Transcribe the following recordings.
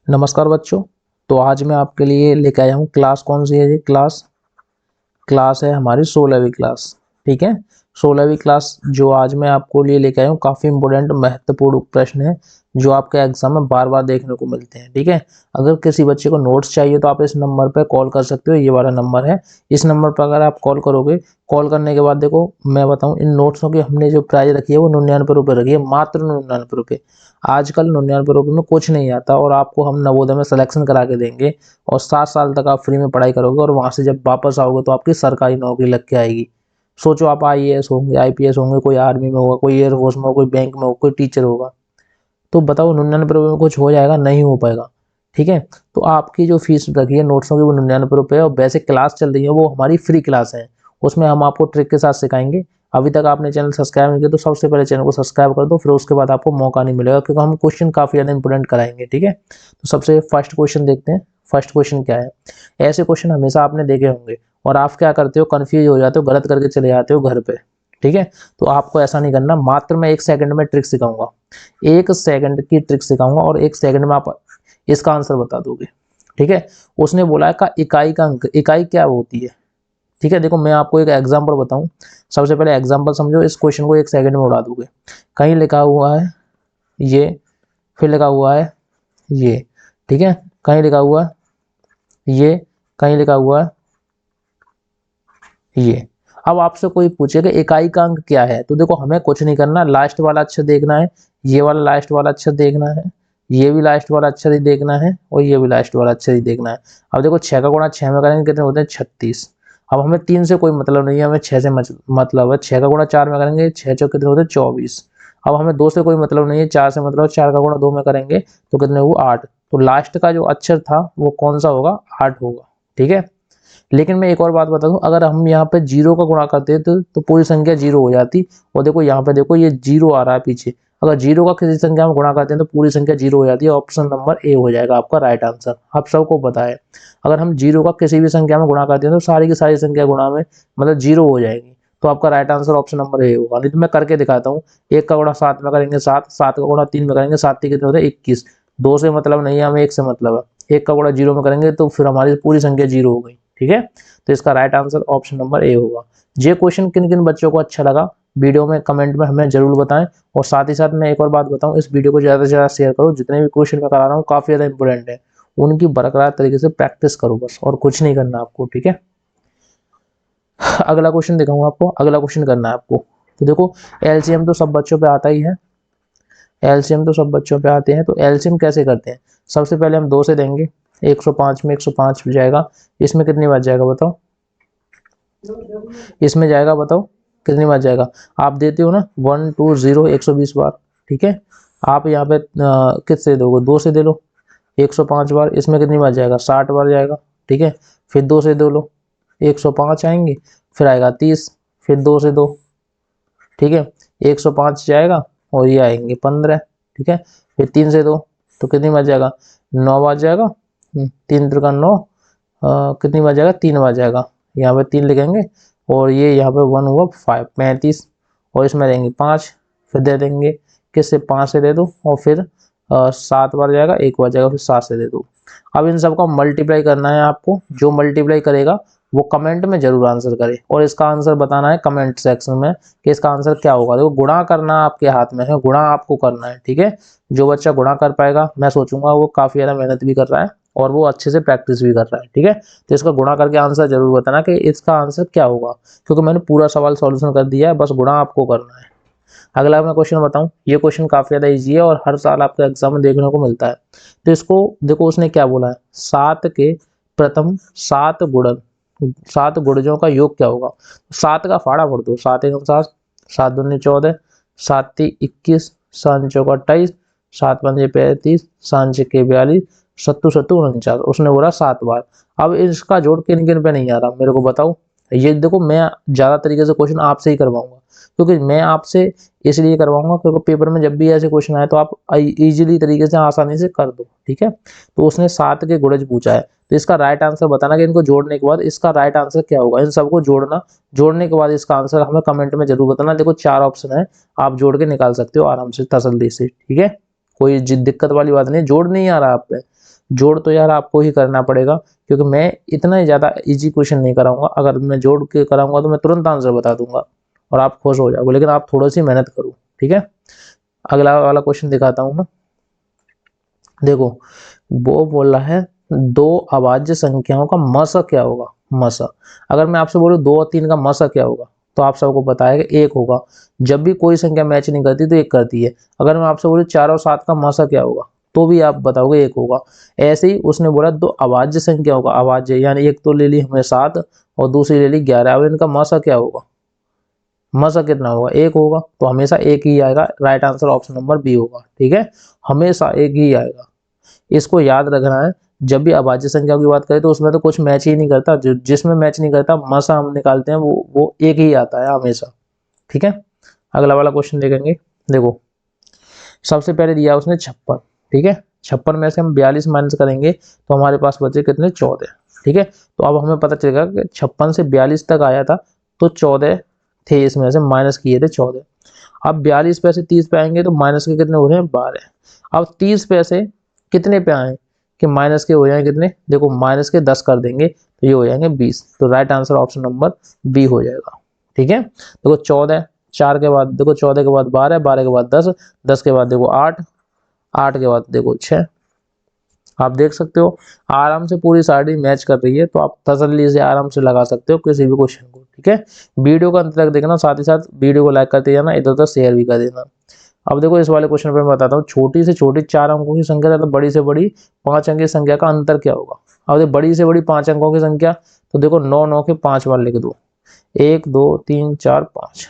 नमस्कार बच्चों। तो आज मैं आपके लिए लेके आया हूँ क्लास। कौन सी है ये क्लास है हमारी 16वीं क्लास। ठीक है, 16वीं क्लास जो आज मैं आपको लिए लेके आया हूँ, काफ़ी इंपॉर्टेंट महत्वपूर्ण प्रश्न है जो आपके एग्जाम में बार बार देखने को मिलते हैं। ठीक है, अगर किसी बच्चे को नोट्स चाहिए तो आप इस नंबर पर कॉल कर सकते हो, ये वाला नंबर है। इस नंबर पर अगर आप कॉल करोगे, कॉल करने के बाद देखो मैं बताऊँ, इन नोट्सों की हमने जो प्राइस रखी है वो 99 रुपये रखी है, मात्र 99 रुपये। आजकल 99 रुपये में कुछ नहीं आता और आपको हम नवोदय में सिलेक्शन करा के देंगे और 7 साल तक आप फ्री में पढ़ाई करोगे और वहाँ से जब वापस आओगे तो आपकी सरकारी नौकरी लग के आएगी। सोचो, आप आईएएस होंगे, आईपीएस होंगे, कोई आर्मी में होगा, कोई एयरफोर्स में होगा, कोई बैंक में होगा, कोई टीचर होगा। तो बताओ 99 रुपये में कुछ हो जाएगा? नहीं हो पाएगा। ठीक है, तो आपकी जो फीस रखी है नोट्सों की वो 99 रुपये, और वैसे क्लास चल रही है वो हमारी फ्री क्लास है। उसमें हम आपको ट्रिक के साथ सिखाएंगे। अभी तक आपने चैनल सब्सक्राइब नहीं किया तो सबसे पहले चैनल को सब्सक्राइब कर दो, फिर उसके बाद आपको मौका नहीं मिलेगा क्योंकि हम क्वेश्चन काफ़ी ज़्यादा इंपॉर्टेंट कराएंगे। ठीक है, तो सबसे फर्स्ट क्वेश्चन देखते हैं। फर्स्ट क्वेश्चन क्या है? ऐसे क्वेश्चन हमेशा आपने देखे होंगे और आप क्या करते हो, कन्फ्यूज हो जाते हो, गलत करके चले जाते हो घर पे। ठीक है, तो आपको ऐसा नहीं करना। मात्र मैं 1 सेकंड में ट्रिक सिखाऊंगा, 1 सेकंड की ट्रिक सिखाऊंगा और 1 सेकंड में आप इसका आंसर बता दोगे। ठीक है, उसने बोला है का इकाई का अंक, इकाई क्या होती है? ठीक है, देखो मैं आपको एक एग्जांपल बताऊं। सबसे पहले एग्जांपल समझो, इस क्वेश्चन को 1 सेकंड में उड़ा दोगे। कहीं लिखा हुआ है ये, फिर लिखा हुआ है ये। ठीक है, कहीं लिखा हुआ है ये, कहीं लिखा हुआ है ये। अब आपसे कोई पूछे कि इकाई का अंक क्या है, तो देखो हमें कुछ नहीं करना, लास्ट वाला अक्षर देखना है, ये वाला लास्ट वाला अक्षर देखना है, ये भी लास्ट वाला अक्षर ही देखना है और ये भी लास्ट वाला अक्षर ही देखना है। अब देखो 6 का गुणा 6 में करेंगे कितने होते हैं? 36। अब हमें 3 से कोई मतलब नहीं है, हमें 6 से मतलब है। 6 का गुणा 4 में करेंगे, 6 चौक कितने होते हैं? 24। अब हमें 2 से कोई मतलब नहीं है, 4 से मतलब 4 का गुणा 2 में करेंगे तो कितने हुए? 8। तो लास्ट का जो अक्षर था वो कौन सा होगा? 8 होगा। ठीक है, लेकिन मैं एक और बात बता दूं, अगर हम यहाँ पे 0 का गुणा करते तो पूरी संख्या 0 हो जाती। और देखो यहाँ पे देखो ये 0 आ रहा है पीछे, अगर 0 का किसी संख्या में गुणा करते हैं तो पूरी संख्या 0 हो जाती है। ऑप्शन नंबर ए हो जाएगा आपका राइट आंसर। आप सबको पता है, अगर हम 0 का किसी भी संख्या में गुणा करते हैं तो सारी की सारी संख्या गुणा में मतलब 0 हो जाएगी। तो आपका right answer option number A होगा। नहीं तो मैं करके दिखाता हूँ। 1 का गुणा 7 में करेंगे 7, 7 का गुणा 3 में करेंगे 7, कितने होते हैं? 21। 2 से मतलब नहीं है हमें, 1 से मतलब है। 1 का गुणा 0 में करेंगे तो फिर हमारी पूरी संख्या 0 हो गई। ठीक है, तो इसका right answer option number A होगा। ये क्वेश्चन किन किन बच्चों को अच्छा लगा वीडियो में कमेंट में हमें जरूर बताएं। और साथ ही साथ मैं एक और बात बताऊं, इस वीडियो को ज़्यादा से ज़्यादा शेयर करो। जितने भी क्वेश्चन मैं करा रहा हूँ काफ़ी ज़्यादा इंपॉर्टेंट है, उनकी बरकरार तरीके से प्रैक्टिस करो बस, और कुछ नहीं करना आपको। ठीक है, अगला क्वेश्चन दिखाऊंगा आपको। अगला क्वेश्चन करना है आपको। तो देखो एलसीएम तो सब बच्चों पे आता ही है, एलसीएम तो सब बच्चों पे आते हैं। तो एलसीएम कैसे करते हैं? सबसे पहले हम 2 से देंगे, 105 में 105 जाएगा। इसमें कितनी बार जाएगा बताओ? इसमें जाएगा, बताओ कितनी बार जाएगा? आप देते हो ना 1 2 0 120 बार। ठीक है, आप यहाँ पे किससे दोगे? 2 से दे लो 105 बार। इसमें कितनी बार जाएगा? 60 बार जाएगा। ठीक है, फिर 2 से दो लो 105 आएंगे, फिर आएगा 30, फिर 2 से 2। ठीक है, 105 जाएगा और ये आएंगे 15। ठीक है, फिर 3 से 2 तो कितनी बार जाएगा? 9 बार जाएगा। 3 त्रिका 9, कितनी बार जाएगा? 3 बार जाएगा। यहाँ पे 3 लिखेंगे और ये यहाँ पे 1 हुआ 5 35, और इसमें रहेंगे 5। फिर दे देंगे किससे? 5 से दे दो, और फिर 7 बार जाएगा, 1 बार जाएगा, फिर 7 से दे दो। अब इन सबका मल्टीप्लाई करना है आपको। जो मल्टीप्लाई करेगा वो कमेंट में जरूर आंसर करे, और इसका आंसर बताना है कमेंट सेक्शन में कि इसका आंसर क्या होगा। देखो गुणा करना आपके हाथ में है, गुणा आपको करना है। ठीक है, जो बच्चा गुणा कर पाएगा, मैं सोचूंगा वो काफी ज्यादा मेहनत भी कर रहा है और वो अच्छे से प्रैक्टिस भी कर रहा है। ठीक है, तो इसका गुणा करके आंसर जरूर बताना कि इसका आंसर क्या होगा, क्योंकि मैंने पूरा सवाल सॉल्यूशन कर दिया है, बस गुणा आपको करना है। अगला मैं क्वेश्चन बताऊं, ये क्वेश्चन काफी ज्यादा इजी है और हर साल आपके एग्जाम में देखने को मिलता है। तो इसको देखो, उसने क्या बोला है? 7 के प्रथम 7 गुणन, 7 गुणजों का योग क्या होगा? 7 का फाड़ा भर दो, 7 एकम 7, 7 दूनी 14, 7 ती 21, 7 चौका 28, 7 पंजे 35, 7 छक्के 42, 7 7 49। उसने बोला 7 बार। अब इसका जोड़ किन किन पे नहीं आ रहा मेरे को बताओ। ये देखो मैं ज्यादा तरीके से क्वेश्चन आपसे ही करवाऊंगा, क्योंकि मैं आपसे इसलिए करवाऊंगा क्योंकि पेपर में जब भी ऐसे क्वेश्चन आए तो आप इजीली तरीके से आसानी से कर दो। ठीक है, तो उसने 7 के गुणज पूछा है, तो इसका राइट आंसर बताना कि इनको जोड़ने के बाद इसका राइट आंसर क्या होगा। इन सबको जोड़ना, जोड़ने के बाद इसका आंसर हमें कमेंट में जरूर बताना। देखो 4 ऑप्शन है, आप जोड़ के निकाल सकते हो आराम से, तसल्ली से। ठीक है, कोई दिक्कत वाली बात नहीं, जोड़ नहीं आ रहा आप पे, जोड़ तो यार आपको ही करना पड़ेगा, क्योंकि मैं इतना ही ज़्यादा इजी क्वेश्चन नहीं कराऊंगा। अगर मैं जोड़ के कराऊंगा तो मैं तुरंत आंसर बता दूंगा और आप खुश हो जाओगे, लेकिन आप थोड़ी सी मेहनत करो, ठीक है। अगला वाला क्वेश्चन दिखाता हूँ मैं। देखो वो बोल रहा है दो अभाज्य संख्याओं का मसा क्या होगा। मसा, अगर मैं आपसे बोलूँ 2 और 3 का मसा क्या होगा, तो आप सबको पता है कि 1 होगा। जब भी कोई संख्या मैच नहीं करती तो 1 करती है। अगर मैं आपसे बोलूँ 4 और 7 का मसा क्या होगा, तो भी आप बताओगे 1 होगा। ऐसे ही उसने बोला दो अभाज्य संख्याओं का, अभाज्य यानी एक तो ले ली हमने 7 और दूसरी ले ली 11, अब इनका मसा क्या होगा, मसा कितना होगा, 1 होगा। तो हमेशा 1 ही आएगा, right answer option number B होगा, ठीक है। हमेशा 1 ही आएगा, इसको याद रखना है। जब भी अभाज्य संख्या की बात करें तो उसमें तो कुछ मैच ही नहीं करता, जिसमें मैच नहीं करता मसा हम निकालते हैं वो 1 ही आता है हमेशा, ठीक है। अगला वाला क्वेश्चन देखेंगे। देखो सबसे पहले दिया उसने 56, ठीक है। 56 में से हम 42 माइनस करेंगे तो हमारे पास बचे कितने, 14, ठीक है। तो अब हमें पता चलेगा कि 56 से 42 तक आया था तो 14 थे, इसमें से माइनस किए थे 14। अब 42 पे से 30 पे आएंगे तो माइनस के कितने हो रहे हैं, 12। अब 30 पे से कितने पे आए कि माइनस के हो जाएंगे कितने, देखो माइनस के 10 कर देंगे तो ये हो जाएंगे 20। तो right answer option number B हो जाएगा, ठीक है। देखो 14, 4 के बाद देखो 14 के बाद 12, 12 के बाद 10, 10 के बाद देखो 8, 8 के बाद देखो 6। आप देख सकते हो आराम से पूरी साड़ी मैच कर रही है, तो आप तसल्ली से आराम से लगा सकते हो किसी भी क्वेश्चन को, ठीक है। वीडियो का अंत तक देखना, साथ ही साथ वीडियो को लाइक करते जाना, इधर उधर शेयर भी कर देना। अब देखो इस वाले क्वेश्चन पे मैं बताता हूँ, छोटी से छोटी 4 अंकों की संख्या तथा बड़ी से बड़ी 5 अंक की संख्या का अंतर क्या होगा। अब देखो बड़ी से बड़ी 5 अंकों की संख्या, तो देखो 9 9 के 5 बार लिख दो, 1 2 3 4 5।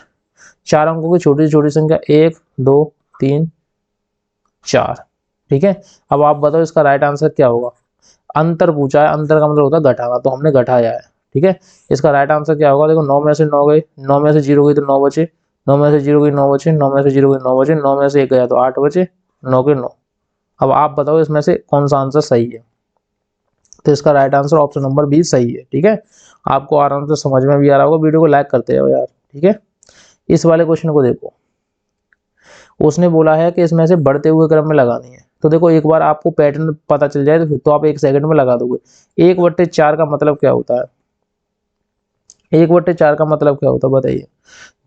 4 अंकों की छोटी से छोटी संख्या 1 2 3 4, ठीक है। अब आप बताओ इसका राइट आंसर क्या होगा। अंतर पूछा है, अंतर का मतलब होता है घटाना, तो हमने घटाया है, ठीक है। इसका राइट आंसर क्या होगा, देखो 9 में से 9 गए, 9 में से 0 गई तो 9 बचे, 9 में से 0 गई 9 बचे, 9 में से 0 गई 9 बचे, 9 में से 1 गया तो 8 बचे, 9 के 9। अब आप बताओ इसमें से कौन सा आंसर सही है। तो इसका right answer option number B सही है, ठीक है। आपको आराम से समझ में भी आ रहा होगा, वीडियो को लाइक करते जाओ यार, ठीक है। इस वाले क्वेश्चन को देखो, उसने बोला है कि इसमें से बढ़ते हुए क्रम में लगानी है। तो देखो एक बार आपको पैटर्न पता चल जाए तो आप 1 सेकंड में लगा दोगे। 1/4 का मतलब क्या होता है, 1/4 का मतलब क्या होता है बताइए।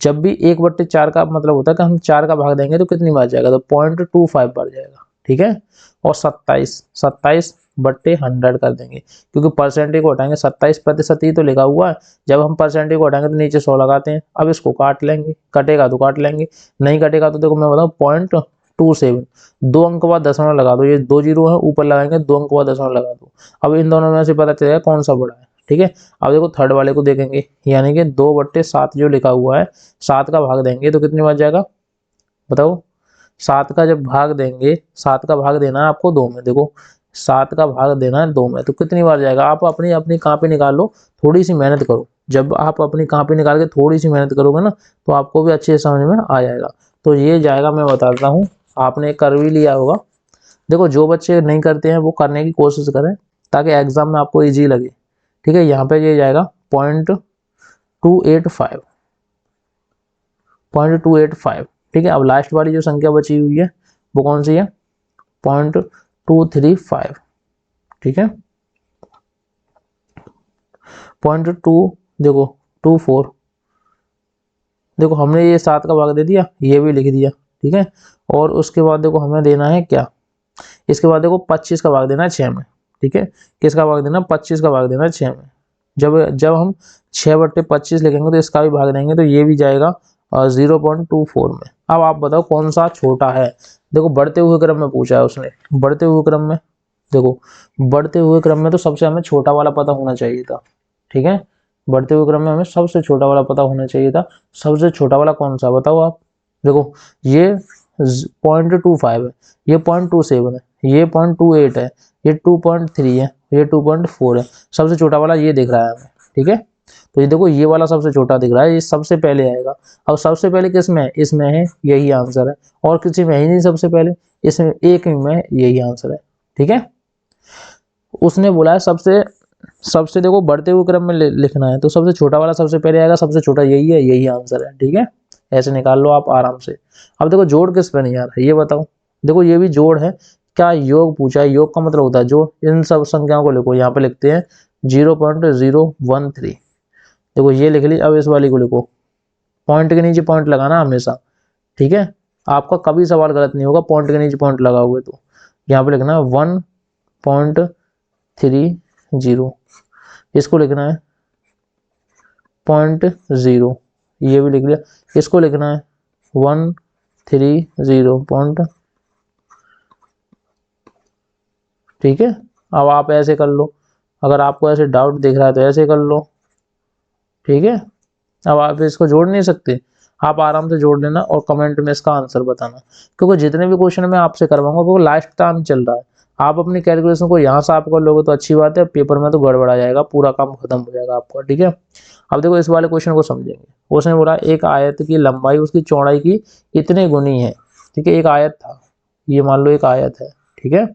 जब भी 1/4 का मतलब होता है कि हम 4 का भाग देंगे तो कितनी बार जाएगा, तो 0.25 बार जाएगा, ठीक है। और 27/100 कर देंगे, क्योंकि परसेंटेज को हटाएंगे, 27% ही तो लिखा हुआ है। जब हम परसेंटेज को हटाएंगे तो नीचे 100 लगाते हैं। अब इसको काट लेंगे, कटेगा तो काट लेंगे, नहीं कटेगा तो देखो मैं बताऊँ 0.27, 2 अंक के बाद दशमलव लगा दो, ये 2 जीरो है ऊपर लगाएंगे, 2 अंक के बाद दशमलव लगा दो। अब इन दोनों में से पता चलेगा कौन सा बड़ा है, ठीक है। अब देखो थर्ड वाले को देखेंगे, यानी कि 2/7 जो लिखा हुआ है, 7 का भाग देंगे तो कितनी बार जाएगा बताओ। 7 का जब भाग देंगे, 7 का भाग देना है आपको 2 में, देखो 7 का भाग देना है 2 में, तो कितनी बार जाएगा। आप अपनी अपनी कॉपी निकाल लो, थोड़ी सी मेहनत करो। जब आप अपनी कॉपी निकाल के थोड़ी सी मेहनत करोगे ना, तो आपको भी अच्छे से समझ में आ जाएगा। तो ये जाएगा, मैं बताता हूँ, आपने कर भी लिया होगा। देखो जो बच्चे नहीं करते हैं वो करने की कोशिश करें, ताकि एग्जाम में आपको ईजी लगे, ठीक है। यहाँ पे ये जाएगा 0.285, 0.285, ठीक है। अब लास्ट वाली जो संख्या बची हुई है वो कौन सी है, 0.235, ठीक है। 0.2 देखो 24, देखो हमने ये 7 का भाग दे दिया, ये भी लिख दिया, ठीक है। और उसके बाद देखो हमें देना है क्या, इसके बाद देखो 25 का भाग देना है 6 में, ठीक है। किसका भाग देना, 25 का भाग देना है 6 में। जब जब हम 6/25 लिखेंगे तो इसका भी भाग देंगे तो ये भी जाएगा 0.24 में। अब आप बताओ कौन सा छोटा है। देखो बढ़ते हुए क्रम में पूछा है उसने, बढ़ते हुए क्रम में, देखो बढ़ते हुए क्रम में तो सबसे हमें छोटा वाला पता होना चाहिए था, ठीक है। बढ़ते हुए क्रम में हमें सबसे छोटा वाला पता होना चाहिए था। सबसे छोटा वाला कौन सा बताओ आप। देखो ये 0.25 है, ये 0.27 है, ये 0.28 है, ये 2.3 है, ये 2.4 है। सबसे छोटा वाला ये दिख रहा है हमें, ठीक है। तो ये देखो ये वाला सबसे छोटा दिख रहा है, ये सबसे पहले आएगा। अब सबसे पहले किसमें है, इसमें है, यही आंसर है। और किसी में ही नहीं सबसे पहले, इसमें एक में यही आंसर है, ठीक है। उसने बोला है सबसे सबसे देखो बढ़ते हुए क्रम में लिखना है, तो सबसे छोटा वाला सबसे पहले आएगा, सबसे छोटा यही है, यही आंसर है, ठीक है। ऐसे निकाल लो आप आराम से। अब देखो जोड़ किस पे नहीं आ रहा है ये बताओ। देखो ये भी जोड़ है, क्या योग पूछा है, योग का मतलब होता है जो इन सब संख्याओं को लिखो, यहाँ पे लिखते हैं 0.013। देखो ये लिख ली। अब इस वाली को लिखो, पॉइंट के नीचे पॉइंट लगाना हमेशा, ठीक है। आपका कभी सवाल गलत नहीं होगा पॉइंट के नीचे पॉइंट लगा हुए। तो यहाँ पे लिखना है 1.30, इसको लिखना है 0.0, ये भी लिख लिया। इसको लिखना है 130 ठीक है। अब आप ऐसे कर लो, अगर आपको ऐसे डाउट दिख रहा है तो ऐसे कर लो, ठीक है। अब आप इसको जोड़ नहीं सकते, आप आराम से जोड़ लेना और कमेंट में इसका आंसर बताना, क्योंकि जितने भी क्वेश्चन मैं आपसे करवाऊंगा वो लास्ट टाइम चल रहा है। आप अपनी कैलकुलेशन को यहाँ से आप कर लोगे तो अच्छी बात है, पेपर में तो गड़बड़ा जाएगा, पूरा काम खत्म हो जाएगा आपका, ठीक है। अब देखो इस वाले क्वेश्चन को समझेंगे। उसने बोला एक आयत की लंबाई उसकी चौड़ाई की कितने गुनी है, ठीक है। एक आयत था, ये मान लो एक आयत है, ठीक है।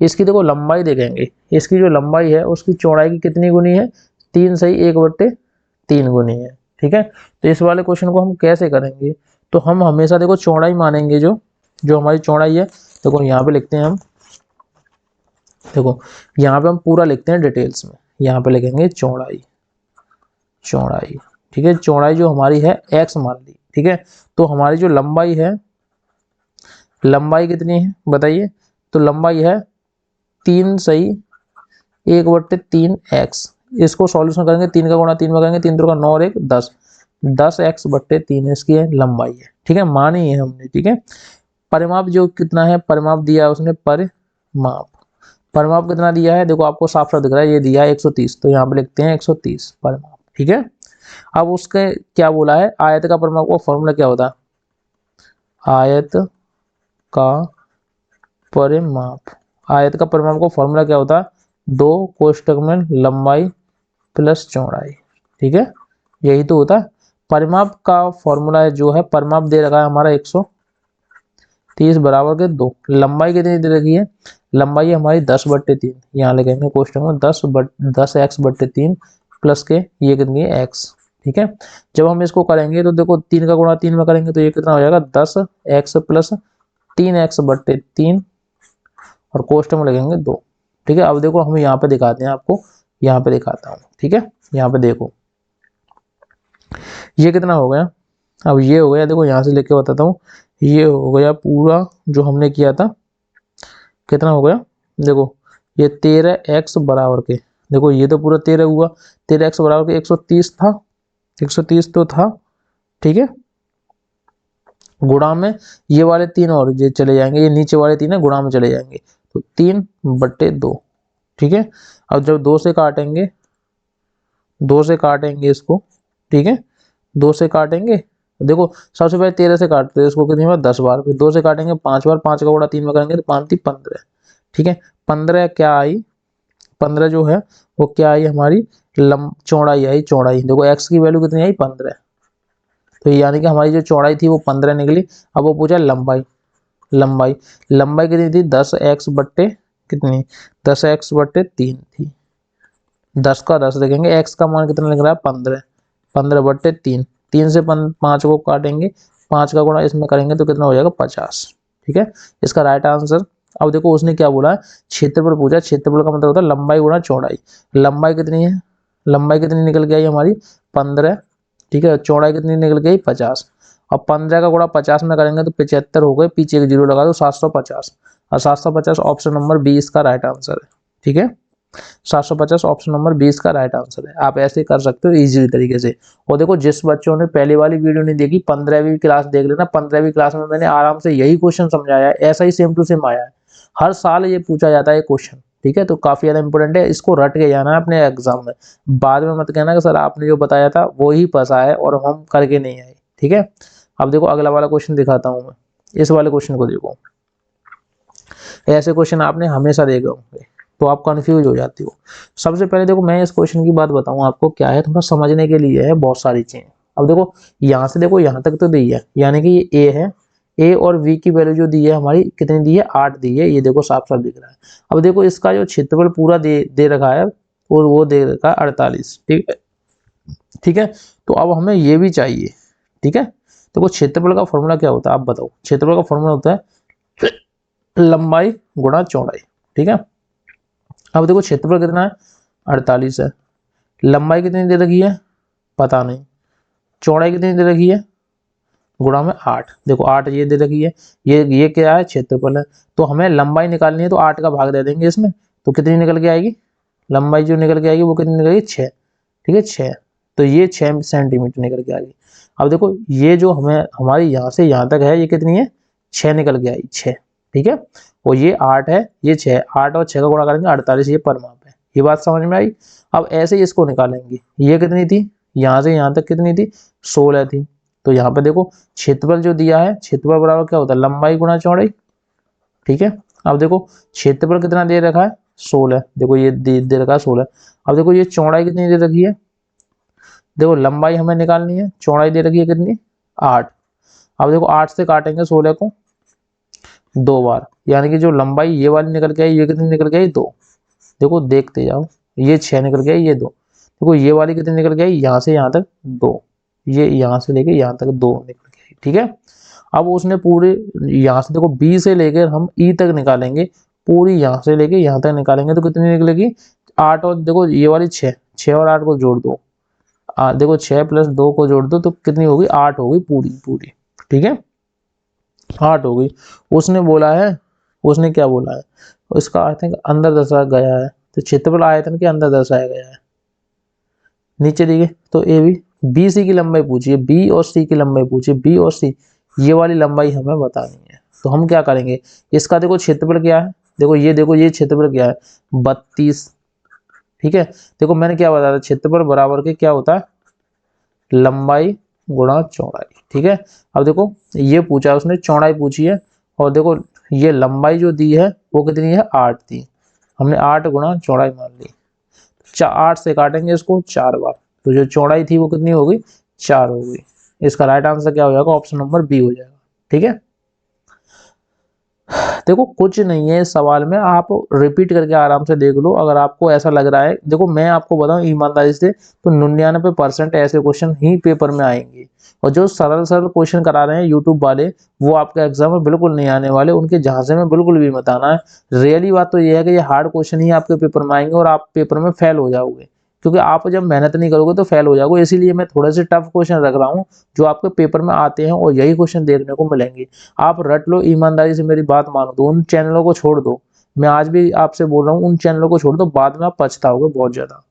इसकी देखो लंबाई देखेंगे, इसकी जो लंबाई है उसकी चौड़ाई की कितनी गुनी है, 3 सही 1/3 गुनी है, ठीक है। तो इस वाले क्वेश्चन को हम कैसे करेंगे, तो हम हमेशा देखो चौड़ाई मानेंगे, जो जो हमारी चौड़ाई है। देखो यहाँ पे लिखते हैं हम, देखो यहाँ पे हम पूरा लिखते हैं डिटेल्स में, यहाँ पे लिखेंगे चौड़ाई, चौड़ाई, ठीक है। चौड़ाई जो हमारी है x मान ली, ठीक है। तो हमारी जो लंबाई है, लंबाई कितनी है बताइए, तो लंबाई है 3 सही 1/3 x। इसको सॉल्यूशन करेंगे, 3 का गुणा 3 में करेंगे, 3 3 का 9 और 1 10, 10x/3 इसकी है लंबाई है, ठीक है। मानी है हमने, ठीक है। परिमाप जो कितना है, परिमाप दिया है उसने, परिमाप, परिमाप कितना दिया है देखो आपको साफ साफ दिख रहा है, ये दिया है 130, तो यहाँ पे लिखते हैं 130 परिमाप, ठीक है। अब उसके क्या बोला है, आयत का परिमाप का फॉर्मूला क्या होता है, आयत का परिमाप, आयत का परिमाप का फॉर्मूला क्या होता है, 2 कोष्टक में लंबाई प्लस चौड़ाई, ठीक है। यही तो होता है परिमाप का फॉर्मूला है, जो है परिमाप दे रखा है हमारा 130 बराबर के 2, लंबाई कितनी दे रखी है, लंबाई हमारी 10/3, यहाँ लिखेंगे कोष्टक में 10x/3 प्लस के ये कितनी है x, ठीक है। जब हम इसको करेंगे तो देखो 3 का गुणा 3 में करेंगे तो ये कितना हो जाएगा 10x प्लस 3x/3 और कोष्टक में लगेंगे 2, ठीक है। अब देखो हम यहाँ पे दिखाते हैं आपको, यहाँ पे दिखाता हूँ, ठीक है। यहाँ पे देखो ये कितना हो गया, अब ये हो गया, देखो यहाँ से लेके बताता हूँ, ये हो गया पूरा जो हमने किया था, कितना हो गया देखो, ये 13x बराबर के, देखो ये तो पूरा 13 हुआ, 13x बराबर के 130 था, 130 तो था, ठीक है। गुणा में ये वाले 3 और ये चले जाएंगे, ये नीचे वाले 3 है गुणा में चले जाएंगे, तो 3/2, ठीक है। अब जब 2 से काटेंगे, 2 से काटेंगे इसको, ठीक है, 2 से काटेंगे, देखो सबसे पहले 13 से काटते हैं इसको, कितनी बार 10 बार, फिर 2 से काटेंगे 5 बार, 5 का गुणा 3 में करेंगे तो 5 3 15, ठीक है। 15 क्या आई, 15 जो है वो क्या आई हमारी चौड़ाई आई, चौड़ाई देखो x की वैल्यू कितनी आई 15, तो यानी कि हमारी जो चौड़ाई थी वो 15 निकली। अब वो पूछा लंबाई, लंबाई, लंबाई कितनी थी 10x बट्टे कितनी, 10x/3 थी, 10 का 10 देखेंगे, x का मान कितना लग रहा है 15, 15/3, 3 से 5 को काटेंगे, 5 का गुणा इसमें करेंगे तो कितना हो जाएगा 50, ठीक है। इसका राइट आंसर। अब देखो उसने क्या बोला है, क्षेत्रफल पूछा, क्षेत्रफल का मतलब होता है लंबाई गुणा चौड़ाई, लंबाई कितनी है, लंबाई कितनी निकल के आई हमारी 15, ठीक है। चौड़ाई कितनी निकल गई 50, अब 15 का गुणा 50 में करेंगे तो 75 हो गए, पीछे एक जीरो लगा दो 750, और 750 ऑप्शन नंबर 20 का राइट आंसर है, ठीक है। 750 ऑप्शन नंबर 20 का राइट आंसर है। आप ऐसे कर सकते हो इजीली तरीके से। और देखो जिस बच्चों ने पहले वाली वीडियो नहीं देखी, 15वीं क्लास देख लेना, 15वीं क्लास में मैंने आराम से यही क्वेश्चन समझाया है, ऐसा ही सेम टू सेम आया है, हर साल ये पूछा जाता है क्वेश्चन, ठीक है। तो काफी ज्यादा इंपॉर्टेंट है, इसको रट के जाना है अपने एग्जाम में, बाद में मत कहना कि सर आपने जो बताया था वो ही फंसा है और हम करके नहीं आए, ठीक है। अब देखो अगला वाला क्वेश्चन दिखाता हूँ मैं, इस वाले क्वेश्चन को देखो, ऐसे क्वेश्चन आपने हमेशा देखे होंगे तो आप कंफ्यूज हो जाती हो। सबसे पहले देखो मैं इस क्वेश्चन की बात बताऊं आपको, क्या है थोड़ा समझने के लिए है बहुत सारी चीजें। अब देखो यहाँ से देखो यहाँ तक तो दी है, यानी कि ये A है, A और V की वैल्यू जो दी है हमारी कितनी दी है 8 दी है, ये देखो साफ साफ दिख रहा है। अब देखो इसका जो क्षेत्रफल पूरा दे रखा है और वो दे रखा है 48, ठीक है, ठीक है। तो अब हमें ये भी चाहिए, ठीक है। देखो क्षेत्रफल का फॉर्मूला क्या होता है आप बताओ, क्षेत्रफल का फॉर्मूला होता है लंबाई गुणा चौड़ाई, ठीक है। अब देखो क्षेत्रफल कितना है, 48 है। लंबाई कितनी दे रखी है, पता नहीं। चौड़ाई कितनी दे रखी है, गुणा में 8। देखो 8 ये दे रखी है, ये क्या है, क्षेत्रफल है। तो हमें लंबाई निकालनी है, तो 8 का भाग दे देंगे इसमें, तो कितनी निकल के आएगी, लंबाई जो निकल के आएगी वो कितनी निकलेगी, 6, ठीक है 6। तो ये 6 सेंटीमीटर निकल के आएगी। अब देखो ये जो हमें हमारी यहाँ से यहाँ तक है, ये कितनी है, 6 निकल के आई, 6, ठीक है। और ये 8 है, ये 6, 8 और 6 का गुणा करेंगे 48, ये परिमाप है। ये बात समझ में आई। अब ऐसे ही इसको निकालेंगे, ये कितनी थी, यहाँ से यहाँ तक कितनी थी, 16 थी। तो यहाँ पे देखो क्षेत्रफल जो दिया है, क्षेत्रफल बराबर क्या होता है, लंबाई गुणा चौड़ाई, ठीक है। अब देखो क्षेत्रफल कितना दे रखा है, 16। देखो ये दे रखा है 16। अब देखो ये चौड़ाई कितनी दे रखी है, देखो लंबाई हमें निकालनी है, चौड़ाई दे रखी है कितनी, 8। अब देखो 8 से काटेंगे 16 को 2 बार, यानी कि जो लंबाई ये वाली निकल के आई, ये कितनी निकल के आई, 2। देखो देखते जाओ, ये 6 निकल के आई, ये 2। देखो ये वाली कितनी निकल के आई, यहाँ से यहाँ तक 2, ये यहाँ से लेके यहाँ तक 2 निकल के आई, ठीक है। अब उसने पूरे यहाँ से देखो बी से लेकर हम ई तक निकालेंगे, पूरी यहाँ से लेके यहाँ तक निकालेंगे, तो कितनी निकलेगी, 8 और देखो ये वाली 6, 6 और 8 को जोड़ दो, देखो 6 प्लस 2 को जोड़ दो तो कितनी होगी, 8 होगी पूरी पूरी, ठीक है 8 हो गई। उसने बोला है, उसने क्या बोला है, इसका अर्थ है अंदर दर्शाया गया है, तो क्षेत्रफल आयतन के अंदर दर्शाया गया है। नीचे देखिए, तो ए बी सी की लंबाई पूछिए, बी और सी की लंबाई पूछिए, बी और सी ये वाली लंबाई हमें बतानी है। तो हम क्या करेंगे, इसका देखो क्षेत्रफल क्या है, देखो ये क्षेत्रफल क्या है, 32, ठीक है। देखो मैंने क्या बताया था, क्षेत्रफल बराबर के क्या होता है, लंबाई गुणा चौड़ाई, ठीक है। अब देखो ये पूछा उसने, चौड़ाई पूछी है, और देखो ये लंबाई जो दी है वो कितनी है, 8 थी, हमने 8 गुणा चौड़ाई मान ली। 8 से काटेंगे इसको 4 बार, तो जो चौड़ाई थी वो कितनी हो गई, 4 हो गई। इसका राइट आंसर क्या हो जाएगा, ऑप्शन नंबर बी हो जाएगा, ठीक है। देखो कुछ नहीं है इस सवाल में, आप रिपीट करके आराम से देख लो। अगर आपको ऐसा लग रहा है, देखो मैं आपको बताऊं ईमानदारी से, तो 99% ऐसे क्वेश्चन ही पेपर में आएंगे, और जो सरल सरल क्वेश्चन करा रहे हैं यूट्यूब वाले, वो आपके एग्जाम में बिल्कुल नहीं आने वाले, उनके झांसे में बिल्कुल भी मत आना है। रियली बात तो ये है कि ये हार्ड क्वेश्चन ही आपके पेपर में आएंगे, और आप पेपर में फेल हो जाओगे, क्योंकि आप जब मेहनत नहीं करोगे तो फेल हो जाओगे। इसीलिए मैं थोड़े से टफ क्वेश्चन रख रहा हूँ जो आपके पेपर में आते हैं, और यही क्वेश्चन देखने को मिलेंगे। आप रट लो, ईमानदारी से मेरी बात मानो, तो उन चैनलों को छोड़ दो। मैं आज भी आपसे बोल रहा हूँ, उन चैनलों को छोड़ दो, बाद में आप पछताओगे बहुत ज्यादा,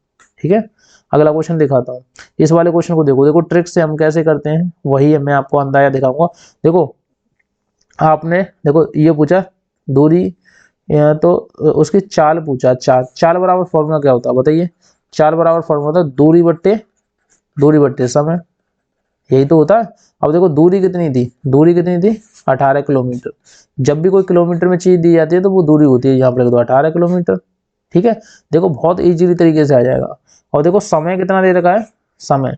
ठीक है। अगला क्वेश्चन दिखाता हूँ। इस वाले क्वेश्चन को देखो, देखो ट्रिक से हम कैसे करते हैं वही है, मैं आपको अंदाजा दिखाऊंगा। देखो आपने देखो ये पूछा दूरी, तो उसकी चाल पूछा, चाल बराबर फॉर्मूला क्या होता है बताइए, चाल बराबर फॉर्मूला होता है दूरी बट्टे समय, यही तो होता है। अब देखो दूरी कितनी थी 18 किलोमीटर। जब भी कोई किलोमीटर में चीज दी जाती है तो वो दूरी होती है, यहाँ पर लिख दो 18 किलोमीटर, ठीक है। देखो बहुत इजीली तरीके से आ जाएगा। और देखो समय कितना दे रखा है, समय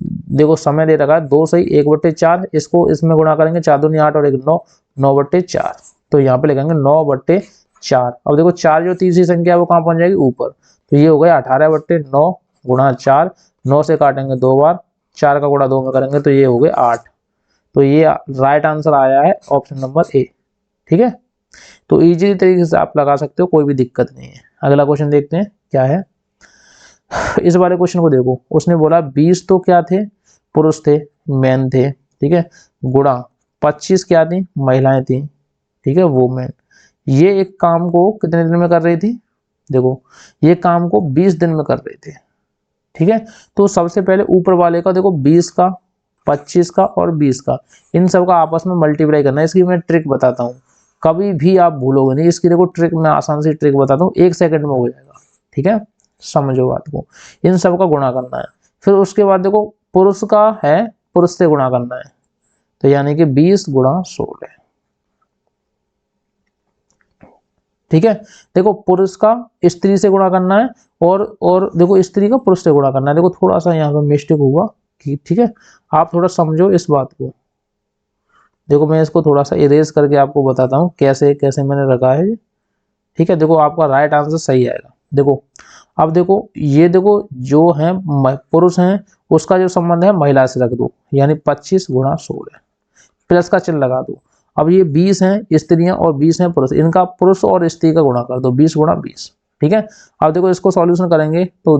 देखो समय दे रखा है 2 सही 1/4, इसको इसमें गुणा करेंगे 4 दूनी 8 और 1 9, 9/4, तो यहाँ पे लिखेंगे 9/4। अब देखो 4 जो तीसरी संख्या है वो कहाँ पहुंच जाएगी, ऊपर, तो ये हो गया 18/9 गुणा 4, 9 से काटेंगे 2 बार, 4 का गुणा 2 में करेंगे तो ये हो गए 8। तो ये राइट आंसर आया है ऑप्शन नंबर ए, ठीक है। तो इजी तरीके से आप लगा सकते हो, कोई भी दिक्कत नहीं है। अगला क्वेश्चन देखते हैं क्या है। इस वाले क्वेश्चन को देखो, उसने बोला 20 तो क्या थे, पुरुष थे, मैन थे, ठीक है, गुणा 25 क्या थी, महिलाएं थी, ठीक है, वुमेन। ये एक काम को कितने दिन में कर रही थी, देखो ये काम को 20 दिन में कर रहे थे, ठीक है। तो सबसे पहले ऊपर वाले का देखो 20 का, 25 का और 20 का, इन सब का आपस में मल्टीप्लाई करना है। इसकी मैं ट्रिक बताता हूँ, कभी भी आप भूलोगे नहीं इसकी। देखो ट्रिक मैं आसान सी ट्रिक बताता हूँ, 1 सेकंड में हो जाएगा, ठीक है, समझो बात को। इन सब का गुणा करना है, फिर उसके बाद देखो पुरुष का है, पुरुष से गुणा करना है, तो यानी कि 20 गुणा 16, ठीक है। देखो पुरुष का स्त्री से गुणा करना है, और देखो स्त्री का पुरुष से गुणा करना है। देखो थोड़ा सा यहाँ पे मिस्टेक हुआ कि, ठीक है, आप थोड़ा समझो इस बात को। देखो मैं इसको थोड़ा सा इरेज करके आपको बताता हूँ कैसे कैसे मैंने रखा है, ठीक है। देखो आपका राइट आंसर सही आएगा। देखो अब देखो ये देखो जो है पुरुष हैं, उसका जो संबंध है महिला से रख दो, यानी 25 गुणा 16, प्लस का चिन्ह लगा दो। अब ये 20 हैं स्त्रियां और 20 हैं पुरुष, इनका पुरुष और स्त्री का गुणा कर दो, 20 गुणा 20। ठीक है, अब देखो इसको सॉल्यूशन करेंगे तो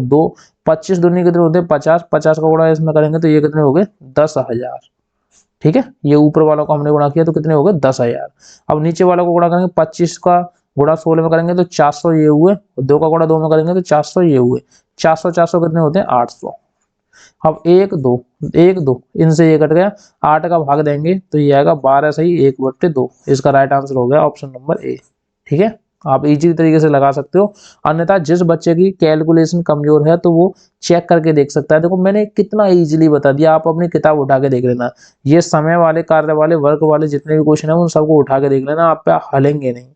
25 दूनी कितने होते हैं 50, 50 का गुणा इसमें करेंगे तो ये कितने हो गए 10,000। ठीक है, ये ऊपर वालों को हमने गुणा किया तो कितने हो गए 10,000। अब नीचे वालों को गुणा करेंगे, 25 का गुणा 16 में करेंगे तो 400 ये हुए, 2 का गुणा 2 में करेंगे तो 400 ये हुए, 400 400 कितने होते हैं 800। अब 1 2 इनसे ये कट गया, 8 का भाग देंगे तो ये आएगा 12 सही 1/2। इसका राइट आंसर हो गया ऑप्शन नंबर ए। ठीक है, आप इजी तरीके से लगा सकते हो। अन्यथा जिस बच्चे की कैलकुलेशन कमजोर है तो वो चेक करके देख सकता है। देखो मैंने कितना इजीली बता दिया, आप अपनी किताब उठा के देख लेना, ये समय वाले, कार्य वाले, वर्क वाले जितने भी क्वेश्चन है उन सबको उठा के देख लेना, आप पे हलेंगे नहीं।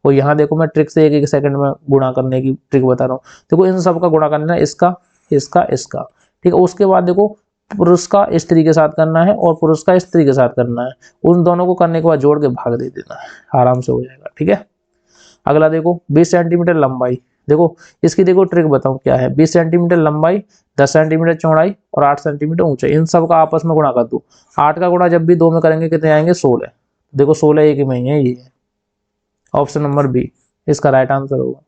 और यहाँ देखो मैं ट्रिक से 1-1 सेकंड में गुणा करने की ट्रिक बता रहा हूँ। देखो इन सब का गुणा करना है, इसका इसका इसका। ठीक है, उसके बाद देखो पुरुष का स्त्री के साथ करना है और पुरुष का स्त्री के साथ करना है, उन दोनों को करने के बाद जोड़ के भाग दे देना है, आराम से हो जाएगा। ठीक है, अगला देखो 20 सेंटीमीटर लंबाई। देखो इसकी देखो ट्रिक बताऊं क्या है, 20 सेंटीमीटर लंबाई, 10 सेंटीमीटर चौड़ाई और 8 सेंटीमीटर ऊंचाई, इन सब का आपस में गुणा कर दो। 8 का गुणा जब भी 2 में करेंगे कितने आएंगे 16। देखो 16 एक ही में ही है, ये ऑप्शन नंबर बी इसका राइट आंसर होगा।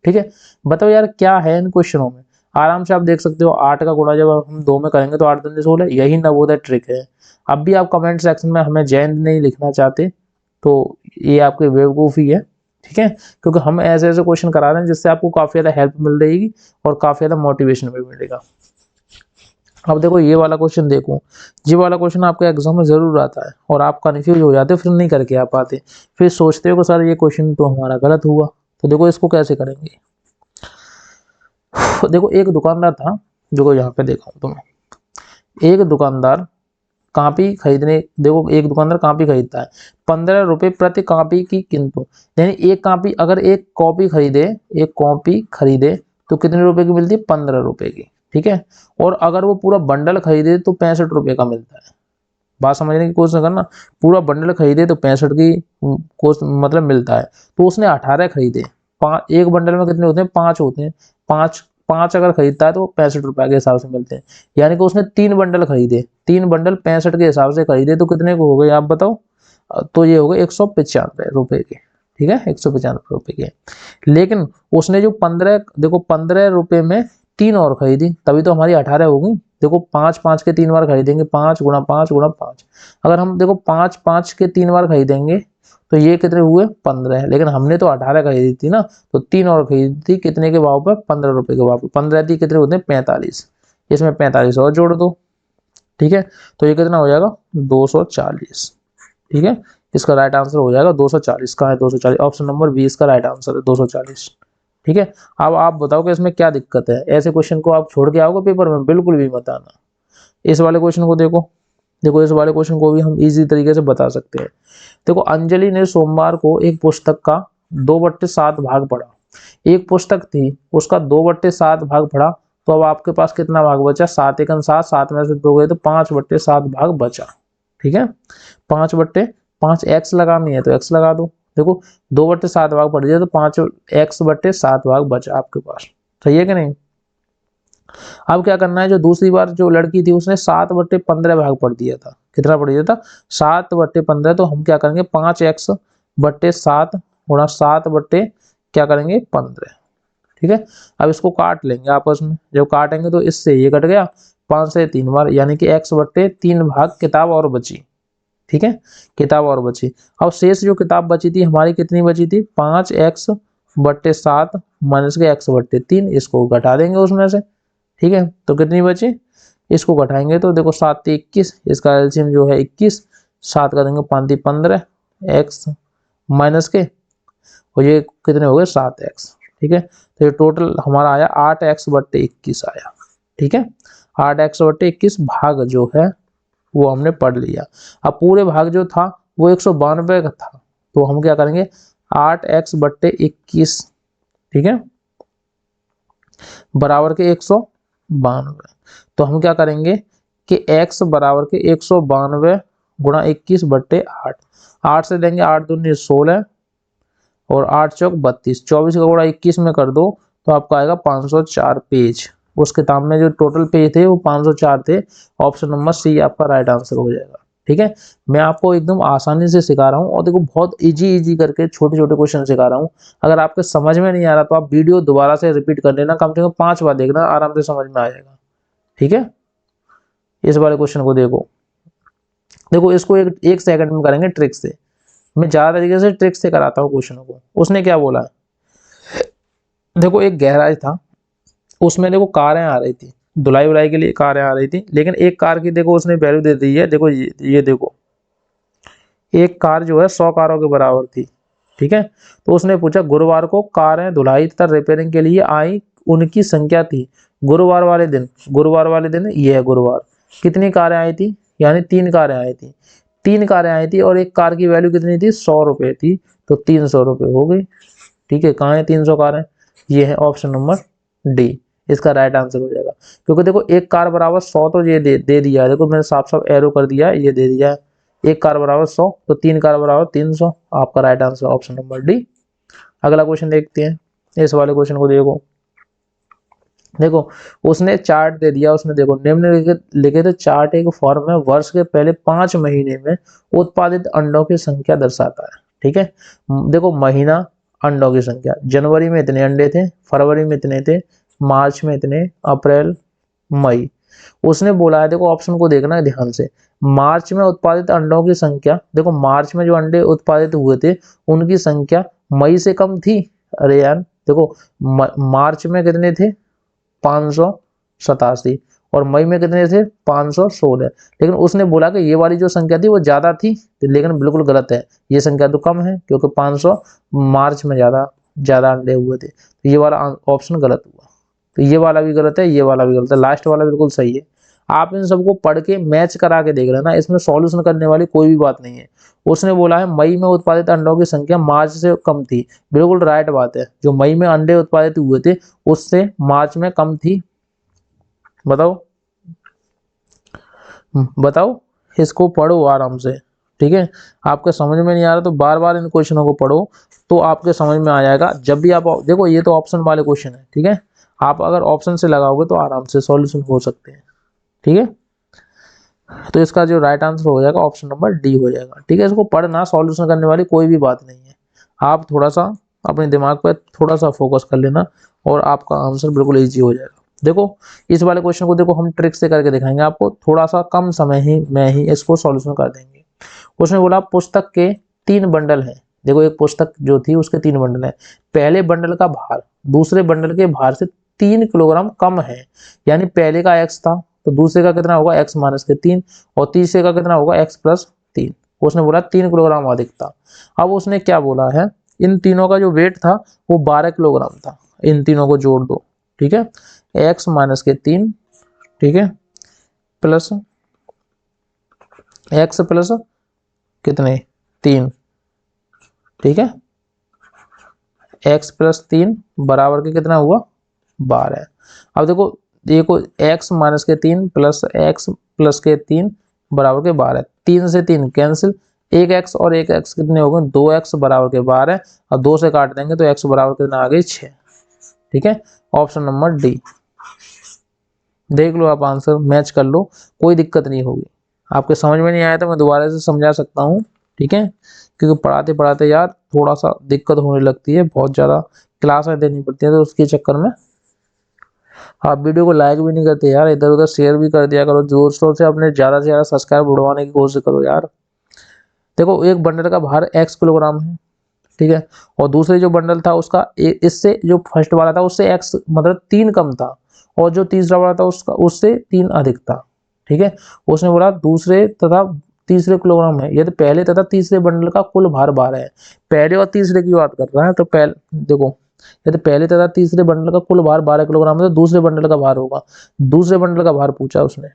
ठीक है, बताओ यार क्या है इन क्वेश्चनों में, आराम से आप देख सकते हो। 8 का गुणा जब हम 2 में करेंगे तो 8 दूनी 16, यही नवोदय ट्रिक है। अब भी आप कमेंट सेक्शन में हमें जैन नहीं लिखना चाहते तो ये आपकी बेवकूफ़ी है। ठीक है, क्योंकि हम ऐसे ऐसे क्वेश्चन करा रहे हैं जिससे आपको काफ़ी ज़्यादा हेल्प मिल रहेगी और काफ़ी ज़्यादा मोटिवेशन भी मिलेगा। अब देखो ये वाला क्वेश्चन देखो, ये वाला क्वेश्चन आपके एग्जाम में जरूर आता है और आप कन्फ्यूज हो जाते हो, फिर नहीं करके आ पाते, फिर सोचते हो कि सर ये क्वेश्चन तो हमारा गलत हुआ। तो देखो इसको कैसे करेंगे। देखो एक दुकानदार था, देखो यहाँ पे देखा तुम्हें, एक दुकानदार कॉपी खरीदने, देखो एक दुकानदार कॉपी खरीदता है, 15 रुपए प्रति कॉपी की किंतु, यानी एक कॉपी, अगर एक कॉपी खरीदे, एक कॉपी खरीदे तो कितने रुपए की मिलती है 15 रुपए की। ठीक है, और अगर वो पूरा बंडल खरीदे तो 65 रुपए का मिलता है। बात समझने की कोशिश करना, पूरा बंडल खरीदे तो 65 की मतलब मिलता है, तो उसने 18 खरीदे। एक बंडल में कितने होते हैं 5 होते हैं, 5 अगर खरीदता है तो 65 रुपए के हिसाब से मिलते हैं। यानी कि उसने 3 बंडल खरीदे, 3 बंडल 65 के हिसाब से खरीदे तो कितने को हो गए आप बताओ। तो ये हो गए 195 रुपए के। ठीक है, 195 रुपए के। लेकिन उसने जो 15, देखो 15 रुपए में 3 और खरीदी, तभी तो हमारी 18 हो गई। देखो 5 के 3 बार खरीदेंगे, 5 गुणा 5 गुणा 5। अगर हम देखो 5 के 3 बार खरीदेंगे तो ये कितने हुए 15, लेकिन हमने तो 18 खरीदी थी ना, तो 3 और खरीदी थी, कितने के भाव पे 15 रुपए के भाव पे। 15 थी कितने होते हैं 45, इसमें 45 और जोड़ दो। ठीक है, तो ये कितना हो जाएगा 240। ठीक है, इसका राइट आंसर हो जाएगा 240। का है 240, ऑप्शन नंबर 20 का राइट आंसर है 240। ठीक है, अब आप बताओ कि इसमें क्या दिक्कत है, ऐसे क्वेश्चन को आप छोड़ के आओगे पेपर में, बिल्कुल भी मत आना। इस वाले क्वेश्चन को देखो, देखो इस वाले क्वेश्चन को भी हम इजी तरीके से बता सकते हैं। देखो अंजलि ने सोमवार को एक पुस्तक का 2/7 भाग पढ़ा, एक पुस्तक थी उसका 2/7 भाग पढ़ा, तो अब आपके पास कितना भाग बचा, 7 एकन 7, 7 में से 2 गए तो 5/7 भाग बचा। ठीक है, 5/5 एक्स लगानी है तो एक्स लगा दो। देखो 2/7 भाग पड़ दिया तो 5x/7 भाग बचा आपके पास, सही है कि नहीं। अब क्या करना है, जो दूसरी बार जो लड़की थी उसने 7/15 भाग पढ़ दिया था, कितना पढ़ दिया था 7/15, तो हम क्या करेंगे 5x/7 गुणा 7 बट्टे क्या करेंगे 15। ठीक है, अब इसको काट लेंगे आपस में, जब काटेंगे तो इससे ये कट गया, 5 से 3 बार, यानी कि x/3 भाग किताब और बची। ठीक है, किताब और बची। अब शेष जो किताब बची थी हमारी कितनी बची थी 5x/7 माइनस के x/3, इसको घटा देंगे उसमें से। ठीक है, तो कितनी बची, इसको घटाएंगे तो देखो 7 × 21, इसका एलसीएम जो है 21, 7 का देंगे 5 × 15 x माइनस के, और ये कितने हो गए 7x। ठीक है, तो ये टोटल हमारा आया 8x/21 आया। ठीक है, 8x/21 भाग जो है वो हमने पढ़ लिया। अब पूरे भाग जो था वो 192 का था, तो हम क्या करेंगे 8x/21, ठीक है, बराबर के 192। तो हम क्या करेंगे कि x बराबर के 192 गुणा 21/8, 8 से देंगे 8 दूनी 16 और 8 चौक 32, 24 का गुणा 21 में कर दो तो आपका आएगा 504 पेज। उस किताब में जो टोटल पेज थे वो 504 थे, ऑप्शन नंबर सी आपका राइट आंसर हो जाएगा। ठीक है, मैं आपको एकदम आसानी से सिखा रहा हूँ और देखो बहुत इजी करके छोटे छोटे क्वेश्चन सिखा रहा हूँ। अगर आपके समझ में नहीं आ रहा तो आप वीडियो दोबारा से रिपीट कर लेना, कम से कम 5 बार देखना, आराम से समझ में आ जाएगा। ठीक है, इस वाले क्वेश्चन को देखो, देखो इसको एक सेकंड में करेंगे ट्रिक से। मैं ज्यादा तरीके से ट्रिक से कराता हूँ क्वेश्चन को। उसने क्या बोला, देखो एक गैराज था, उसमें देखो कारें आ रही थी, धुलाई वुलाई के लिए कारें आ रही थी, लेकिन एक कार की देखो उसने वैल्यू दे दी है, देखो ये देखो एक कार जो है 100 कारों के बराबर थी। ठीक है, तो उसने पूछा गुरुवार को कारें धुलाई तथा रिपेयरिंग के लिए आई, उनकी संख्या थी गुरुवार वाले दिन, गुरुवार वाले दिन ये है गुरुवार, कितनी कारें आई थी, यानी 3 कारें आई थी, 3 कारें आई थी और एक कार की वैल्यू कितनी थी, 100 रुपए थी, तो 300 रुपए हो गई। ठीक है, कहाँ है 300 कारें, ये है ऑप्शन नंबर डी, इसका राइट आंसर हो जाएगा। क्योंकि देखो एक कार बराबर 100 तो ये दे दिया है, देखो मैंने साफ साफ एरो कर दिया है, ये दे दिया है, एक कार बराबर 100 तो 3 कार बराबर 300, आपका right answer option number D. अगला क्वेश्चन देखते हैं, इस वाले क्वेश्चन को देखो, देखो उसने चार्ट दे दिया, उसने देखो निम्नलिखित लिखे थे चार्ट एक फॉर्म है, वर्ष के पहले 5 महीने में उत्पादित अंडों की संख्या दर्शाता है। ठीक है, देखो महीना, अंडों की संख्या, जनवरी में इतने अंडे थे, फरवरी में इतने थे, मार्च में इतने, अप्रैल, मई। उसने बोला है, देखो ऑप्शन को देखना है ध्यान से, मार्च में उत्पादित अंडों की संख्या, देखो मार्च में जो अंडे उत्पादित हुए थे उनकी संख्या मई से कम थी। अरे यार देखो मार्च में कितने थे, 587, और मई में कितने थे, 516, लेकिन उसने बोला कि ये वाली जो संख्या थी वो ज्यादा थी, लेकिन बिल्कुल गलत है, ये संख्या तो कम है, क्योंकि 500 मार्च में ज्यादा ज्यादा अंडे हुए थे, तो ये वाला ऑप्शन गलत हुआ। तो ये वाला भी गलत है, ये वाला भी गलत है, लास्ट वाला बिल्कुल सही है। आप इन सबको पढ़ के मैच करा के देख लेना, इसमें सॉल्यूशन करने वाली कोई भी बात नहीं है। उसने बोला है मई में उत्पादित अंडों की संख्या मार्च से कम थी, बिल्कुल राइट बात है, जो मई में अंडे उत्पादित हुए थे उससे मार्च में कम थी। बताओ बताओ, इसको पढ़ो आराम से। ठीक है, आपके समझ में नहीं आ रहा तो बार बार इन क्वेश्चनों को पढ़ो, तो आपके समझ में आ जाएगा। जब भी आप देखो ये तो ऑप्शन वाले क्वेश्चन है, ठीक है, आप अगर ऑप्शन से लगाओगे तो आराम से सॉल्यूशन हो सकते हैं। ठीक है, तो इसका जो राइट आंसर हो जाएगा ऑप्शन नंबर डी हो जाएगा। ठीक है, इसको पढ़ना, सॉल्यूशन करने वाली कोई भी बात नहीं है, आप थोड़ा सा अपने दिमाग पर थोड़ा सा फोकस कर लेना और आपका आंसर बिल्कुल इजी हो जाएगा। देखो इस वाले क्वेश्चन को देखो हम ट्रिक से करके दिखाएंगे आपको, थोड़ा सा कम समय ही में ही इसको सॉल्यूशन कर देंगे। उसने बोला पुस्तक के 3 बंडल हैं, देखो एक पुस्तक जो थी उसके 3 बंडल हैं, पहले बंडल का भार दूसरे बंडल के भार से 3 किलोग्राम कम है, यानी पहले का x था तो दूसरे का कितना होगा, x माइनस के 3, और तीसरे का कितना होगा, x प्लस 3। उसने बोला 3 किलोग्राम अधिक था। अब उसने क्या बोला है, इन तीनों का जो वेट था वो 12 किलोग्राम था, इन तीनों को जोड़ दो। ठीक है, x माइनस के 3, ठीक है, प्लस x प्लस कितने 3, ठीक है, x प्लस 3 बराबर के कितना हुआ, 12। अब देखो देखो x माइनस के 3 प्लस x प्लस के 3 बराबर के 12, 3 से 3 कैंसिल, एक x और एक x कितने हो गए, 2x बराबर के 12, और 2 से काट देंगे तो x बराबर कितना आ गई 6। ठीक है, ऑप्शन नंबर डी, देख लो आप आंसर मैच कर लो, कोई दिक्कत नहीं होगी। आपके समझ में नहीं आया तो मैं दोबारा से समझा सकता हूँ। ठीक है, क्योंकि पढ़ाते पढ़ाते यार थोड़ा सा दिक्कत होने लगती है, बहुत ज़्यादा क्लासें देनी पड़ती है, तो उसके चक्कर में आप वीडियो को लाइक भी नहीं करते यार, इधर उधर शेयर भी कर दिया करो, दोस्तों से अपने ज़्यादा से ज़्यादा सब्सक्राइब बढ़वाने की कोशिश करो यार। देखो एक बंडल का भार x किलोग्राम है, ठीक है, और दूसरे जो बंडल था उसका इससे जो फर्स्ट वाला था उससे x मतलब 3 कम था, और जो तीसरा वाला था उसका उससे 3 अधिक था। ठीक है, उसने बोला दूसरे तथा तीसरे किलोग्राम है, यदि पहले तथा तीसरे बंडल का कुल भार 12 है, पहले और तीसरे की बात कर रहा है, तो पहले देखो यदि पहले तथा तीसरे बंडल का कुल भार 12 किलोग्राम है तो दूसरे बंडल का भार होगा, दूसरे बंडल का भार पूछा उसने,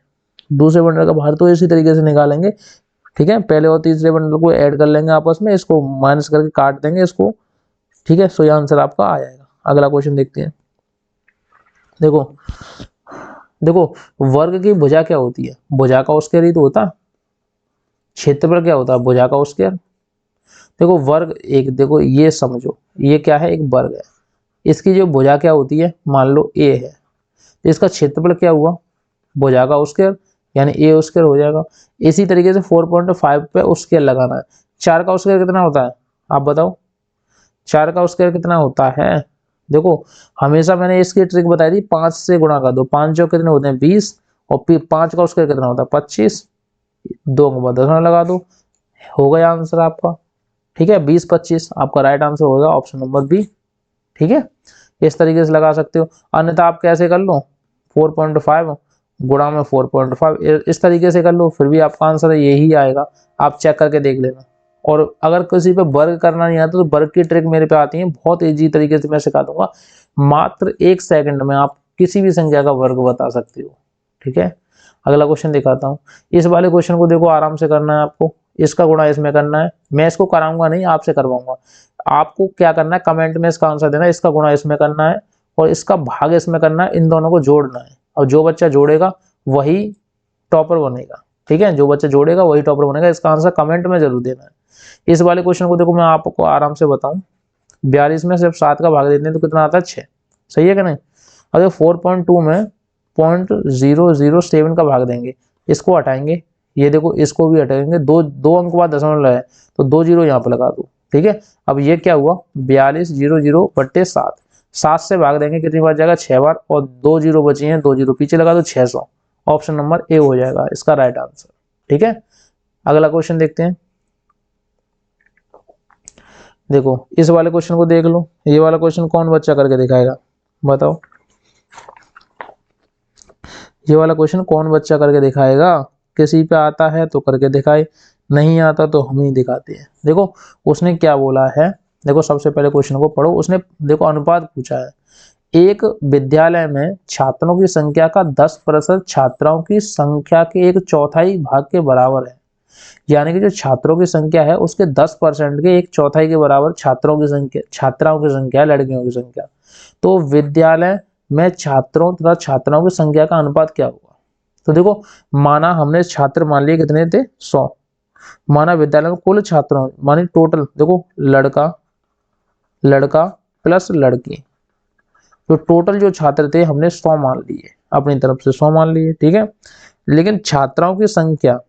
दूसरे बंडल का भार तो इसी तरीके से निकालेंगे। ठीक है, पहले और तीसरे बंडल को ऐड कर लेंगे आपस में, इसको माइनस करके काट देंगे इसको। ठीक है, सो ये आंसर आपका आ जाएगा। अगला क्वेश्चन देखते हैं, देखो देखो वर्ग की भुजा क्या होती है, भुजा का स्क्वायर ही तो होता है, क्षेत्रफल क्या होता है, भुजा का स्क्वायर। देखो वर्ग एक, देखो ये समझो ये क्या है, एक वर्ग है, इसकी जो भुजा क्या होती है, मान लो a है, तो इसका क्षेत्रफल क्या हुआ, भुजा का स्क्वायर, यानी ए स्क्वायर हो जाएगा। इसी तरीके से 4.5 पे स्क्वायर लगाना है। 4 का स्क्वायर कितना होता है आप बताओ, 4 का स्क्वायर कितना होता है। देखो हमेशा मैंने इसकी ट्रिक बताई थी, 5 से गुणा कर दो, 5 जो कितने होते हैं 20, और फिर 5 का स्क्वायर कितना होता है 25, 2 के बाद दशमलव लगा दो, हो गया आंसर आपका। ठीक है, 20 25 आपका राइट आंसर होगा ऑप्शन नंबर बी। ठीक है, इस तरीके से लगा सकते हो। अन्यथा आप कैसे कर लो, 4.5 गुणा में 4.5 इस तरीके से कर लो, फिर भी आपका आंसर यही आएगा। आप चेक करके देख लेना। और अगर किसी पे वर्ग करना नहीं आता तो वर्ग की ट्रिक मेरे पे आती है, बहुत इजी तरीके से मैं सिखा दूंगा। मात्र 1 सेकंड में आप किसी भी संख्या का वर्ग बता सकते हो। ठीक है, अगला क्वेश्चन दिखाता हूँ। इस वाले क्वेश्चन को देखो आराम से करना है आपको, इसका गुणा इसमें करना है। मैं इसको कराऊंगा नहीं, आपसे करवाऊंगा। आपको क्या करना है, कमेंट में इसका आंसर देना है, इसका गुणा इसमें करना है और इसका भाग इसमें करना है, इन दोनों को जोड़ना है। और जो बच्चा जोड़ेगा वही टॉपर बनेगा। ठीक है, जो बच्चा जोड़ेगा वही टॉपर बनेगा। इसका आंसर कमेंट में जरूर देना है। इस वाले क्वेश्चन को देखो मैं आपको आराम से बताऊं, 42 में सिर्फ 7 का भाग देते हैं तो कितना आता है 6, सही है कि नहीं। अगर 4.2 में 0.007 का भाग देंगे, इसको हटाएंगे, ये देखो इसको भी हटाएंगे, दो अंक बाद दशमलव है तो 2 जीरो यहाँ पर लगा दो। ठीक है, अब ये क्या हुआ 42 00 बट्टे 7, 7 से भाग देंगे कितनी बार जाएगा 6 बार, और 2 जीरो बची हैं, 2 जीरो पीछे लगा दो 600। ऑप्शन नंबर ए हो जाएगा इसका राइट आंसर। ठीक है, अगला क्वेश्चन देखते हैं। देखो इस वाले क्वेश्चन को देख लो, ये वाला क्वेश्चन कौन बच्चा करके दिखाएगा बताओ, ये वाला क्वेश्चन कौन बच्चा करके दिखाएगा। किसी पे आता है तो करके दिखाए, नहीं आता तो हम ही दिखाते हैं। देखो उसने क्या बोला है, देखो सबसे पहले क्वेश्चन को पढ़ो। उसने देखो अनुपात पूछा है, एक विद्यालय में छात्रों की संख्या का 10% छात्राओं की संख्या के 1/4 भाग के बराबर है। यानी कि जो छात्रों की संख्या है उसके 10% के 1/4 के बराबर छात्रों की संख्या, छात्राओं की संख्या, लड़कियों की संख्या। तो विद्यालय में छात्रों तथा छात्राओं की संख्या का अनुपात क्या होगा। तो देखो माना हमने छात्र मान लिए कितने थे 100, माना विद्यालय में कुल छात्रों मानी टोटल, देखो लड़का लड़का प्लस लड़की, तो टोटल जो छात्र थे हमने 100 मान लिए, अपनी तरफ से 100 मान लिए। ठीक है, लेकिन छात्राओं की संख्या,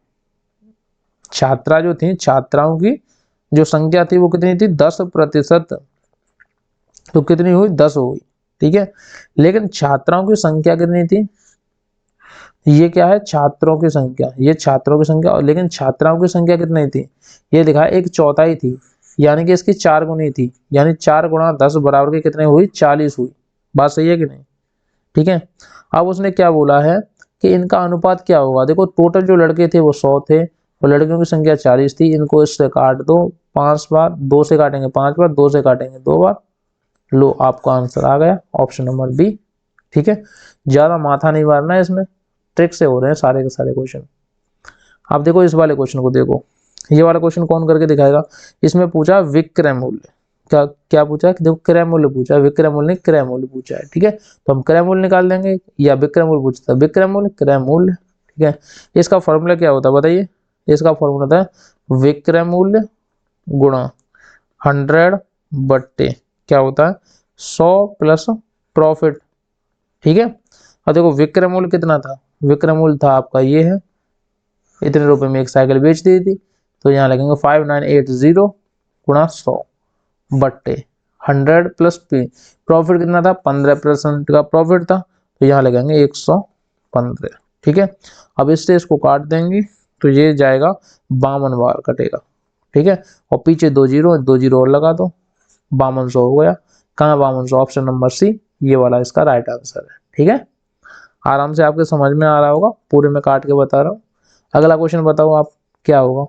छात्रा जो थी, छात्राओं की जो संख्या थी वो कितनी थी 10%, तो कितनी हुई 10 हुई। ठीक है, लेकिन छात्राओं की संख्या कितनी थी, ये क्या है छात्रों की संख्या, ये छात्रों की संख्या, और लेकिन छात्राओं की संख्या कितनी थी, ये दिखा 1/4 थी, यानी कि इसकी 4 गुनी थी, यानी 4 गुणा 10 बराबर के कितने हुई 40 हुई। बात सही है कि नहीं। ठीक है, अब उसने क्या बोला है कि इनका अनुपात क्या होगा। देखो टोटल जो लड़के थे वो 100 थे और लड़कियों की संख्या 40 थी, इनको इससे काट दो 5 बार, 2 से काटेंगे 5 बार, 2 से काटेंगे 2 बार, लो आपका आंसर आ गया ऑप्शन नंबर बी। ठीक है, ज्यादा माथा नहीं मारना है, इसमें ट्रिक से हो रहे हैं सारे के सारे क्वेश्चन। आप देखो इस वाले क्वेश्चन को देखो, ये वाला क्वेश्चन कौन करके दिखाएगा। इसमें पूछा विक्रय मूल्य, क्या क्या पूछा है, देखो क्रय मूल्य पूछा है, विक्रय मूल्य नहीं क्रय मूल्य पूछा है। ठीक है, तो हम क्रय मूल्य निकाल देंगे, या विक्रय मूल्य पूछता है विक्रय मूल्य क्रय मूल्य। ठीक है, इसका फॉर्मूला क्या होता है बताइए, इसका फॉर्मूला होता है विक्रय मूल्य गुणा 100 बट्टे क्या होता है 100 प्लस प्रॉफिट। ठीक है, और देखो विक्रय मूल्य कितना था, विक्रय मूल्य था आपका ये है, इतने रुपए में एक साइकिल बेच दी थी, तो यहाँ लगेंगे 5980 गुणा 100 बट्टे 100 प्लस पी, प्रॉफिट कितना था 15% का प्रॉफिट था, तो यहाँ लगेंगे 115। ठीक है, अब इससे इसको काट देंगे तो ये जाएगा 52 बार कटेगा। ठीक है, और पीछे 2 जीरो और लगा दो, 5200 हो गया। कहाँ 5200, ऑप्शन नंबर सी ये वाला इसका राइट आंसर है। ठीक है, आराम से आपके समझ में आ रहा होगा, पूरे में काट के बता रहा हूँ। अगला क्वेश्चन बताओ आप क्या होगा।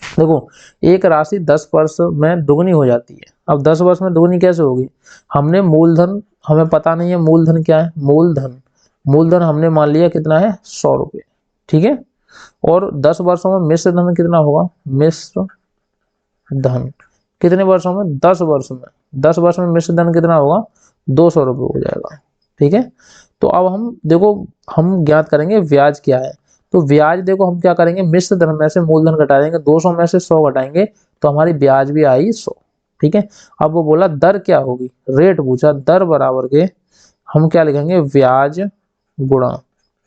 देखो एक राशि 10 वर्ष में दुगनी हो जाती है। अब 10 वर्ष में दुगनी कैसे होगी, हमने मूलधन, हमें पता नहीं है मूलधन क्या है, मूलधन हमने मान लिया कितना है 100 रुपये। ठीक है, और 10 वर्षों में मिश्र धन कितना होगा, मिश्र धन कितने वर्षों में 10 वर्ष में, 10 वर्ष में मिश्र धन कितना होगा 200 रुपये हो जाएगा। ठीक है, तो अब हम देखो हम ज्ञात करेंगे ब्याज क्या है। तो ब्याज देखो हम क्या करेंगे, मिश्र धन में से मूलधन घटा देंगे, 200 में से 100 घटाएंगे तो हमारी ब्याज भी आई 100। ठीक है, अब वो बोला दर क्या होगी, रेट पूछा, दर बराबर के हम क्या लिखेंगे ब्याज गुणा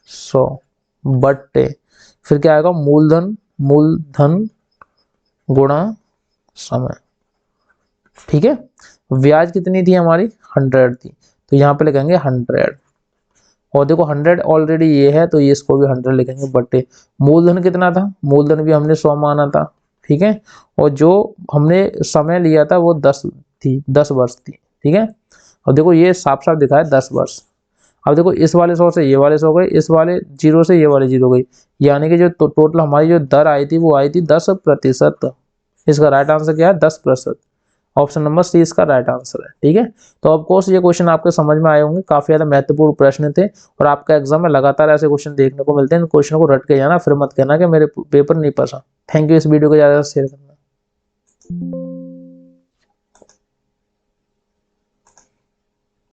100। बट्टे, फिर क्या आएगा, मूलधन गुणा समय। ठीक है, ब्याज कितनी थी हमारी, 100 थी, तो यहाँ पे लिखेंगे 100। और देखो 100 ऑलरेडी ये है, तो ये इसको भी 100 लिखेंगे, बट्टे मूलधन कितना था, मूलधन भी हमने 100 माना था। ठीक है, और जो हमने समय लिया था वो 10 थी, 10 वर्ष थी। ठीक है, और देखो ये साफ साफ दिखा है 10 वर्ष। अब देखो इस वाले 100 से ये वाले 100 गए, इस वाले 0 से ये वाले 0 गई, यानी कि जो टोटल हमारी जो दर आई थी वो आई थी 10%। इसका राइट आंसर क्या है, 10%। ऑप्शन नंबर सी इसका राइट आंसर है। ठीक है, तो ऑफ कोर्स ये क्वेश्चन आपके समझ में आए होंगे, काफी ज्यादा महत्वपूर्ण प्रश्न थे, और आपका एग्जाम में लगातार ऐसे क्वेश्चन देखने को मिलते हैं। इन क्वेश्चन को रट के जाना, फिर मत कहना कि मेरे पेपर नहीं पढ़ा। थैंक यू, इस वीडियो को ज्यादा शेयर करना।